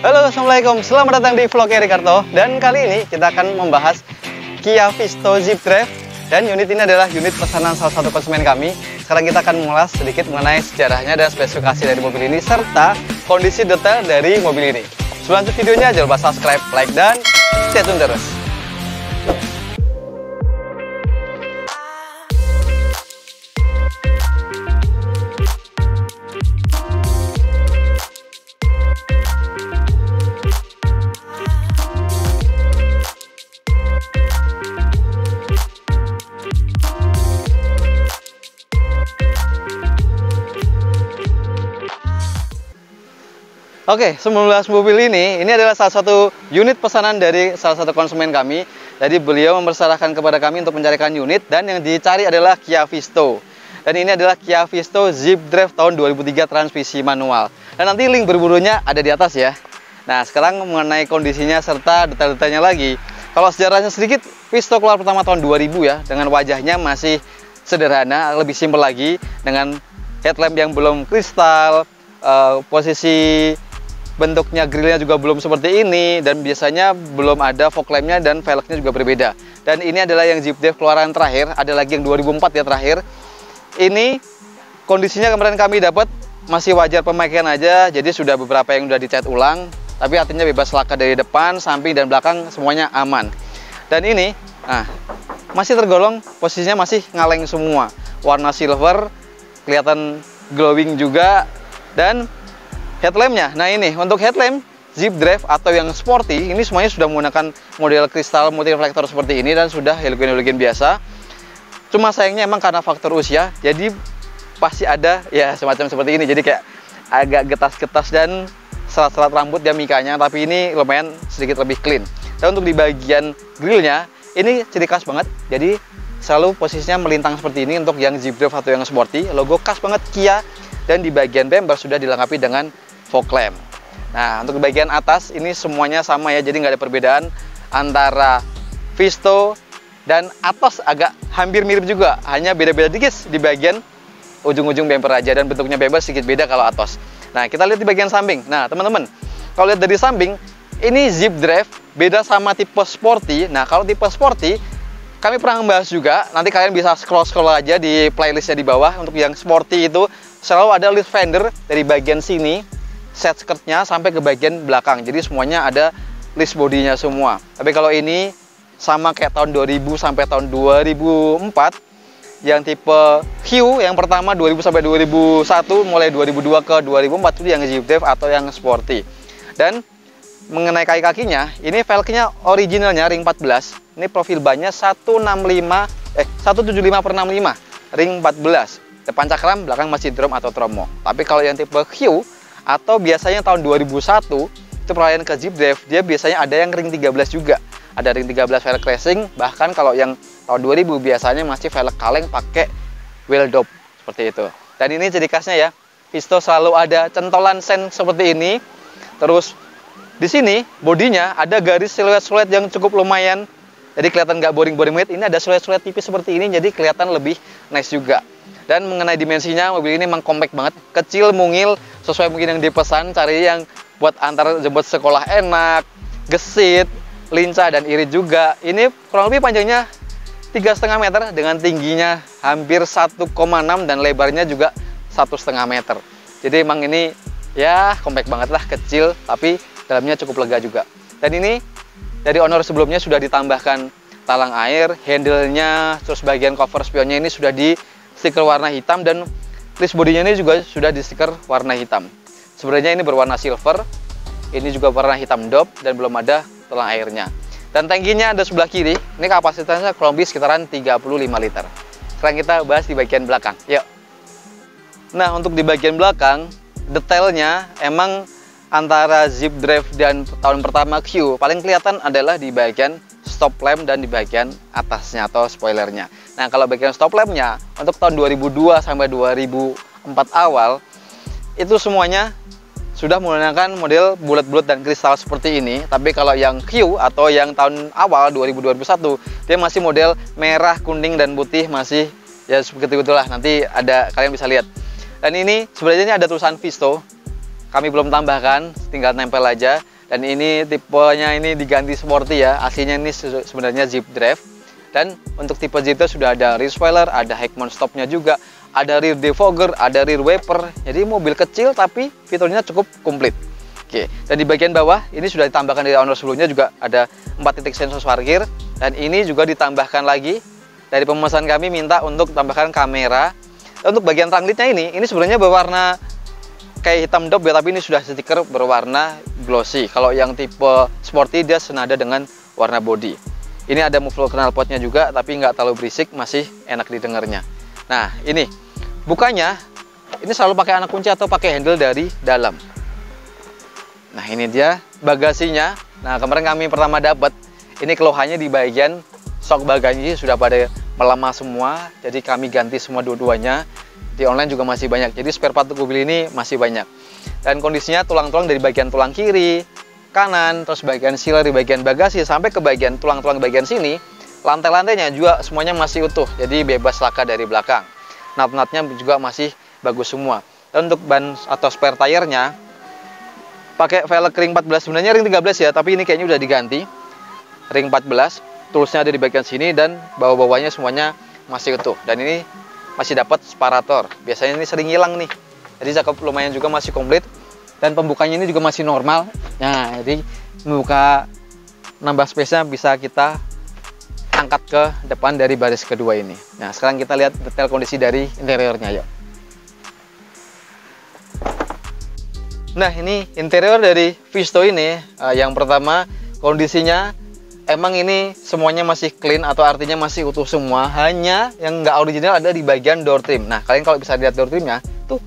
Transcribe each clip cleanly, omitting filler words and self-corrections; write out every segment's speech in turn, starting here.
Halo, assalamualaikum. Selamat datang di vlog Ricardo. Dan kali ini kita akan membahas Kia Visto Zip Drive. Dan unit ini adalah unit pesanan salah satu konsumen kami. Sekarang kita akan mengulas sedikit mengenai sejarahnya dan spesifikasi dari mobil ini serta kondisi detail dari mobil ini. Sebelum lanjut videonya, jangan lupa subscribe, like, dan stay tune terus. Oke, sebelum bahas mobil ini adalah salah satu unit pesanan dari salah satu konsumen kami. Jadi beliau mempersyaratkan kepada kami untuk mencarikan unit dan yang dicari adalah Kia Visto. Dan ini adalah Kia Visto Zip Drive tahun 2003 transmisi manual. Dan nanti link berburunya ada di atas ya. Nah, sekarang mengenai kondisinya serta detail-detailnya lagi. Kalau sejarahnya sedikit, Visto keluar pertama tahun 2000 ya, dengan wajahnya masih sederhana, lebih simpel lagi, dengan headlamp yang belum kristal, posisi bentuknya grillnya juga belum seperti ini, dan biasanya belum ada fog lampnya dan velgnya juga berbeda. Dan ini adalah yang Zip Drive keluaran terakhir, ada lagi yang 2004 ya terakhir. Ini kondisinya kemarin kami dapat masih wajar pemakaian aja, jadi sudah beberapa yang sudah dicat ulang, tapi artinya bebas laka dari depan, samping dan belakang semuanya aman. Dan ini, masih tergolong posisinya masih ngaleng semua, warna silver, kelihatan glowing juga. Dan headlampnya, nah ini untuk headlamp Zip Drive atau yang sporty ini semuanya sudah menggunakan model kristal multireflektor seperti ini dan sudah halogen biasa. Cuma sayangnya emang karena faktor usia, jadi pasti ada ya semacam seperti ini. Jadi kayak agak getas-getas dan serat-serat rambut dia mikanya, tapi ini lumayan sedikit lebih clean. Dan untuk di bagian grillnya ini ciri khas banget. Jadi selalu posisinya melintang seperti ini untuk yang Zip Drive atau yang sporty. Logo khas banget Kia. Dan di bagian bumper sudah dilengkapi dengan fog lamp. Nah, untuk bagian atas ini semuanya sama ya, jadi nggak ada perbedaan antara Visto dan Atos, agak hampir mirip juga, hanya beda-beda dikit di bagian ujung-ujung bumper aja, dan bentuknya bumper sedikit beda kalau Atos. Nah, kita lihat di bagian samping. Nah, teman-teman, kalau lihat dari samping, ini Zip Drive beda sama tipe sporty. Nah, kalau tipe sporty, kami pernah membahas juga, nanti kalian bisa scroll-scroll aja di playlistnya di bawah. Untuk yang sporty itu selalu ada lid fender dari bagian sini, set skirtnya sampai ke bagian belakang. Jadi semuanya ada list bodinya semua. Tapi kalau ini sama kayak tahun 2000 sampai tahun 2004. Yang tipe Hue yang pertama 2000 sampai 2001, mulai 2002 ke 2004 itu yang Zip Drive atau yang sporty. Dan mengenai kaki-kakinya, ini velgnya originalnya ring 14. Ini profil bannya 175 175/65 ring 14. Depan cakram, belakang masih drum atau tromo. Tapi kalau yang tipe Hue atau biasanya tahun 2001 itu peralihan ke Zip Drive, dia biasanya ada yang ring 13 juga. Ada ring 13 velg racing, bahkan kalau yang tahun 2000 biasanya masih velg kaleng pakai wheel dop seperti itu. Dan ini ciri khasnya ya, Visto selalu ada centolan sen seperti ini. Terus di sini bodinya ada garis siluet-siluet yang cukup lumayan. Jadi kelihatan nggak boring-boring banget. Ini ada siluet-siluet tipis seperti ini, jadi kelihatan lebih nice juga. Dan mengenai dimensinya, mobil ini memang compact banget, kecil, mungil, sesuai mungkin yang dipesan, cari yang buat antar jemput sekolah enak, gesit, lincah, dan irit juga. Ini kurang lebih panjangnya 3,5 meter dengan tingginya hampir 1,6 dan lebarnya juga 1,5 meter. Jadi emang ini ya compact banget lah, kecil, tapi dalamnya cukup lega juga. Dan ini dari owner sebelumnya sudah ditambahkan talang air, handle-nya, terus bagian cover spionnya ini sudah di stiker warna hitam, dan list bodinya ini juga sudah di stiker warna hitam. Sebenarnya ini berwarna silver, ini juga warna hitam dop, dan belum ada talang airnya. Dan tangkinya ada sebelah kiri, ini kapasitasnya kurang lebih sekitaran 35 liter. Sekarang kita bahas di bagian belakang, yuk. Nah, untuk di bagian belakang, detailnya emang antara Zip Drive dan tahun pertama Hue paling kelihatan adalah di bagian stop lamp dan di bagian atasnya atau spoilernya. Nah, kalau bagian stop lampnya untuk tahun 2002 sampai 2004 awal itu semuanya sudah menggunakan model bulat-bulat dan kristal seperti ini. Tapi kalau yang Hue atau yang tahun awal 2000-2001 dia masih model merah, kuning, dan putih, masih ya seperti itulah. Nanti ada, kalian bisa lihat. Dan ini sebenarnya ada tulisan Visto, kami belum tambahkan, tinggal nempel aja. Dan ini tipenya ini diganti sporty ya. Aslinya ini sebenarnya zip drive. Dan untuk tipe zip drive sudah ada rear spoiler, ada Heckman stopnya juga, ada rear defogger, ada rear wiper. Jadi mobil kecil tapi fiturnya cukup komplit. Oke, dan di bagian bawah ini sudah ditambahkan dari owner sebelumnya juga ada 4 titik sensor parkir. Dan ini juga ditambahkan lagi dari pemesan kami minta untuk tambahkan kamera. Dan untuk bagian trunk lidnya ini sebenarnya berwarna kayak hitam dop ya, tapi ini sudah stiker berwarna glossy. Kalau yang tipe sporty dia senada dengan warna body. Ini ada muffler knalpotnya juga, tapi nggak terlalu berisik, masih enak didengarnya. Nah ini bukanya, ini selalu pakai anak kunci atau pakai handle dari dalam. Nah ini dia bagasinya. Nah kemarin kami pertama dapat, ini keluhannya di bagian sok bagasi sudah pada melemah semua, jadi kami ganti semua dua-duanya. Di online juga masih banyak, jadi spare part untuk mobil ini masih banyak. Dan kondisinya tulang-tulang dari bagian tulang kiri, kanan, terus bagian sealer di bagian bagasi sampai ke bagian tulang-tulang bagian sini, lantai-lantainya juga semuanya masih utuh, jadi bebas laka dari belakang. Nut-nutnya juga masih bagus semua. Dan untuk ban atau spare tire-nya pakai velg ring 14, sebenarnya ring 13 ya, tapi ini kayaknya udah diganti ring 14. Toolsnya ada di bagian sini dan bawah-bawahnya semuanya masih utuh. Dan ini masih dapat separator. Biasanya ini sering hilang nih. Jadi cakep, lumayan juga masih komplit. Dan pembukanya ini juga masih normal. Nah, jadi membuka nambah space-nya bisa kita angkat ke depan dari baris kedua ini. Nah, sekarang kita lihat detail kondisi dari interiornya yuk. Nah, ini interior dari Visto ini. Yang pertama, kondisinya emang ini semuanya masih clean atau artinya masih utuh semua. Hanya yang nggak original ada di bagian door trim. Nah, kalian kalau bisa lihat door trimnya, tuh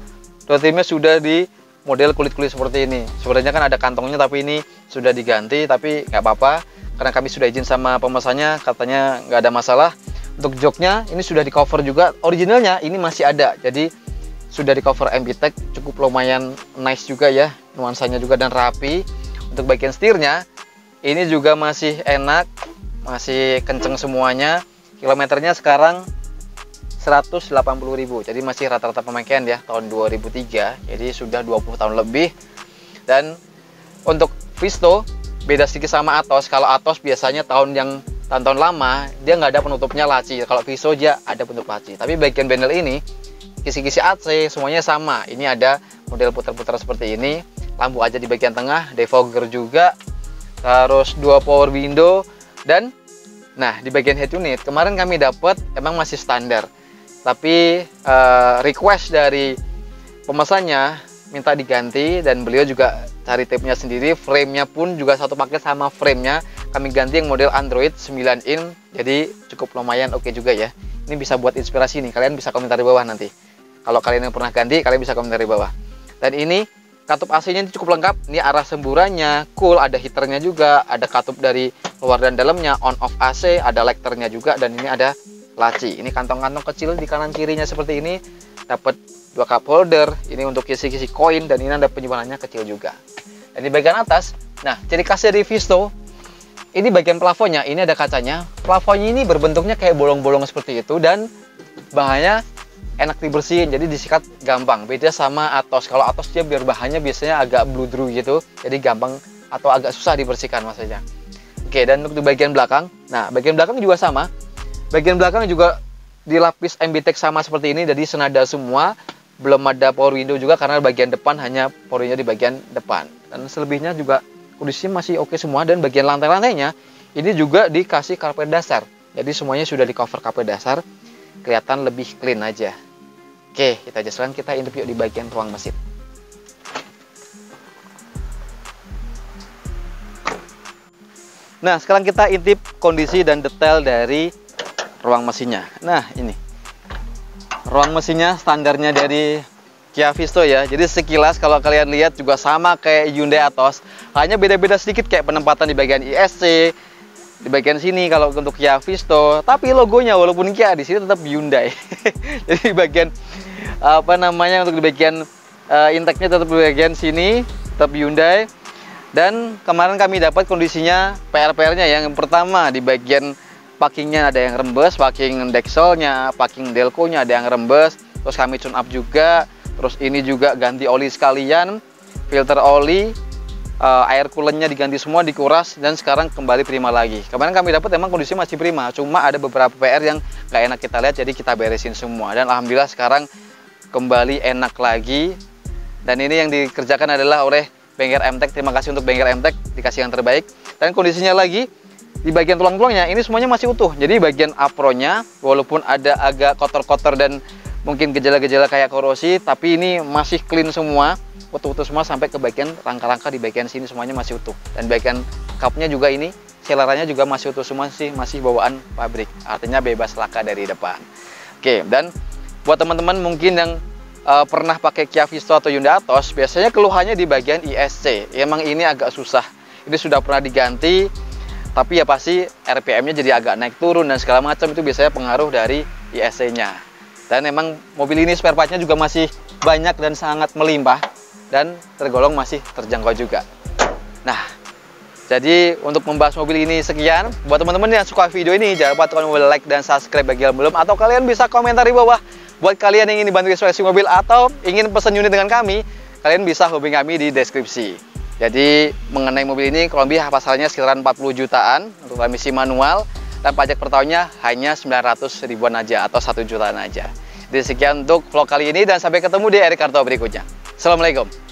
door trimnya sudah di model kulit-kulit seperti ini. Sebenarnya kan ada kantongnya, tapi ini sudah diganti. Tapi nggak apa-apa, karena kami sudah izin sama pemesannya, katanya nggak ada masalah. Untuk joknya ini sudah di cover juga. Originalnya ini masih ada, jadi sudah di cover MBTEC, cukup lumayan nice juga ya, nuansanya juga dan rapi. Untuk bagian setirnya ini juga masih enak, masih kenceng semuanya. Kilometernya sekarang 180.000, jadi masih rata-rata pemakaian ya, tahun 2003, jadi sudah 20 tahun lebih. Dan untuk Visto beda sedikit sama Atos. Kalau Atos biasanya tahun lama dia nggak ada penutupnya laci. Kalau Visto dia ada penutup laci. Tapi bagian panel ini kisi-kisi AC semuanya sama. Ini ada model putar-putar seperti ini. Lampu aja di bagian tengah, defogger juga. Terus 2 power window. Dan nah di bagian head unit kemarin kami dapat emang masih standar, tapi request dari pemesannya minta diganti dan beliau juga cari tipnya sendiri. Frame-nya pun juga satu paket sama frame-nya kami ganti yang model Android 9 in, jadi cukup lumayan oke juga ya. Ini bisa buat inspirasi nih, kalian bisa komentar di bawah nanti. Kalau kalian yang pernah ganti, kalian bisa komentar di bawah. Dan ini katup AC-nya cukup lengkap. Ini arah semburannya, cool, ada heaternya juga, ada katup dari luar dan dalamnya, on off AC, ada lekternya juga, dan ini ada laci. Ini kantong-kantong kecil di kanan kirinya seperti ini. Dapat 2 cup holder, ini untuk kisi-kisi koin, dan ini ada penyimpanannya kecil juga. Dan di bagian atas, nah ciri khasnya di Visto, ini bagian plafonnya, ini ada kacanya. Plafonnya ini berbentuknya kayak bolong-bolong seperti itu, dan bahannya enak dibersihin, jadi disikat gampang. Beda sama Atos. Kalau Atos dia biar bahannya biasanya agak bludru gitu, jadi gampang atau agak susah dibersihkan maksudnya. Oke, dan untuk di bagian belakang, nah bagian belakang juga sama. Bagian belakang juga dilapis MBTEC sama seperti ini, jadi senada semua. Belum ada power window juga karena bagian depan hanya power window di bagian depan. Dan selebihnya juga kondisinya masih oke semua. Dan bagian lantai-lantainya ini juga dikasih karpet dasar, jadi semuanya sudah di cover karpet dasar, kelihatan lebih clean aja. Oke, kita aja sekarang kita intip yuk di bagian ruang mesin. Nah, sekarang kita intip kondisi dan detail dari ruang mesinnya. Nah, ini ruang mesinnya standarnya dari Kia Visto ya. Jadi sekilas kalau kalian lihat juga sama kayak Hyundai Atos, hanya beda-beda sedikit kayak penempatan di bagian ISC, di bagian sini kalau untuk Kia Visto, tapi logonya walaupun Kia di sini tetap Hyundai. Jadi di bagian apa namanya, untuk di bagian intake-nya tetap di bagian sini tetap Hyundai. Dan kemarin kami dapat kondisinya PR-PR-nya yang pertama di bagian parkingnya ada yang rembes, parking deksel-nya, parking delco-nya ada yang rembes. Terus kami tune up juga. Terus ini juga ganti oli sekalian, filter oli. air coolant-nya diganti semua, dikuras, dan sekarang kembali prima lagi. Kemarin kami dapat emang kondisi masih prima, cuma ada beberapa PR yang nggak enak kita lihat, jadi kita beresin semua. Dan alhamdulillah sekarang kembali enak lagi. Dan ini yang dikerjakan adalah oleh Bengkel MTech. Terima kasih untuk Bengkel MTech, dikasih yang terbaik. Dan kondisinya lagi, di bagian tulang-tulangnya ini semuanya masih utuh. Jadi bagian apronnya walaupun ada agak kotor-kotor dan mungkin gejala-gejala kayak korosi, tapi ini masih clean semua, utuh-utuh semua sampai ke bagian rangka-rangka di bagian sini semuanya masih utuh. Dan bagian cupnya juga ini, seleranya juga masih utuh semua sih, masih bawaan pabrik. Artinya bebas laka dari depan. Oke, dan buat teman-teman mungkin yang pernah pakai Kia Visto atau Hyundai Atos, biasanya keluhannya di bagian ISC. Emang ini agak susah. Ini sudah pernah diganti, tapi ya pasti RPM-nya jadi agak naik turun dan segala macam, itu biasanya pengaruh dari ISC-nya. Dan emang mobil ini spare part-nya juga masih banyak dan sangat melimpah dan tergolong masih terjangkau juga. Nah, jadi untuk membahas mobil ini sekian. Buat teman-teman yang suka video ini, jangan lupa tekan tombol like dan subscribe bagi yang belum, atau kalian bisa komentar di bawah. Buat kalian yang ingin dibantu inspeksi mobil atau ingin pesan unit dengan kami, kalian bisa hubungi kami di deskripsi. Jadi mengenai mobil ini kurang lebih pasalnya sekitaran 40 jutaan untuk transmisi manual, dan pajak per tahunnya hanya 900 ribuan aja atau 1 jutaan aja. Jadi sekian untuk vlog kali ini, dan sampai ketemu di Eric Karto berikutnya. Assalamualaikum.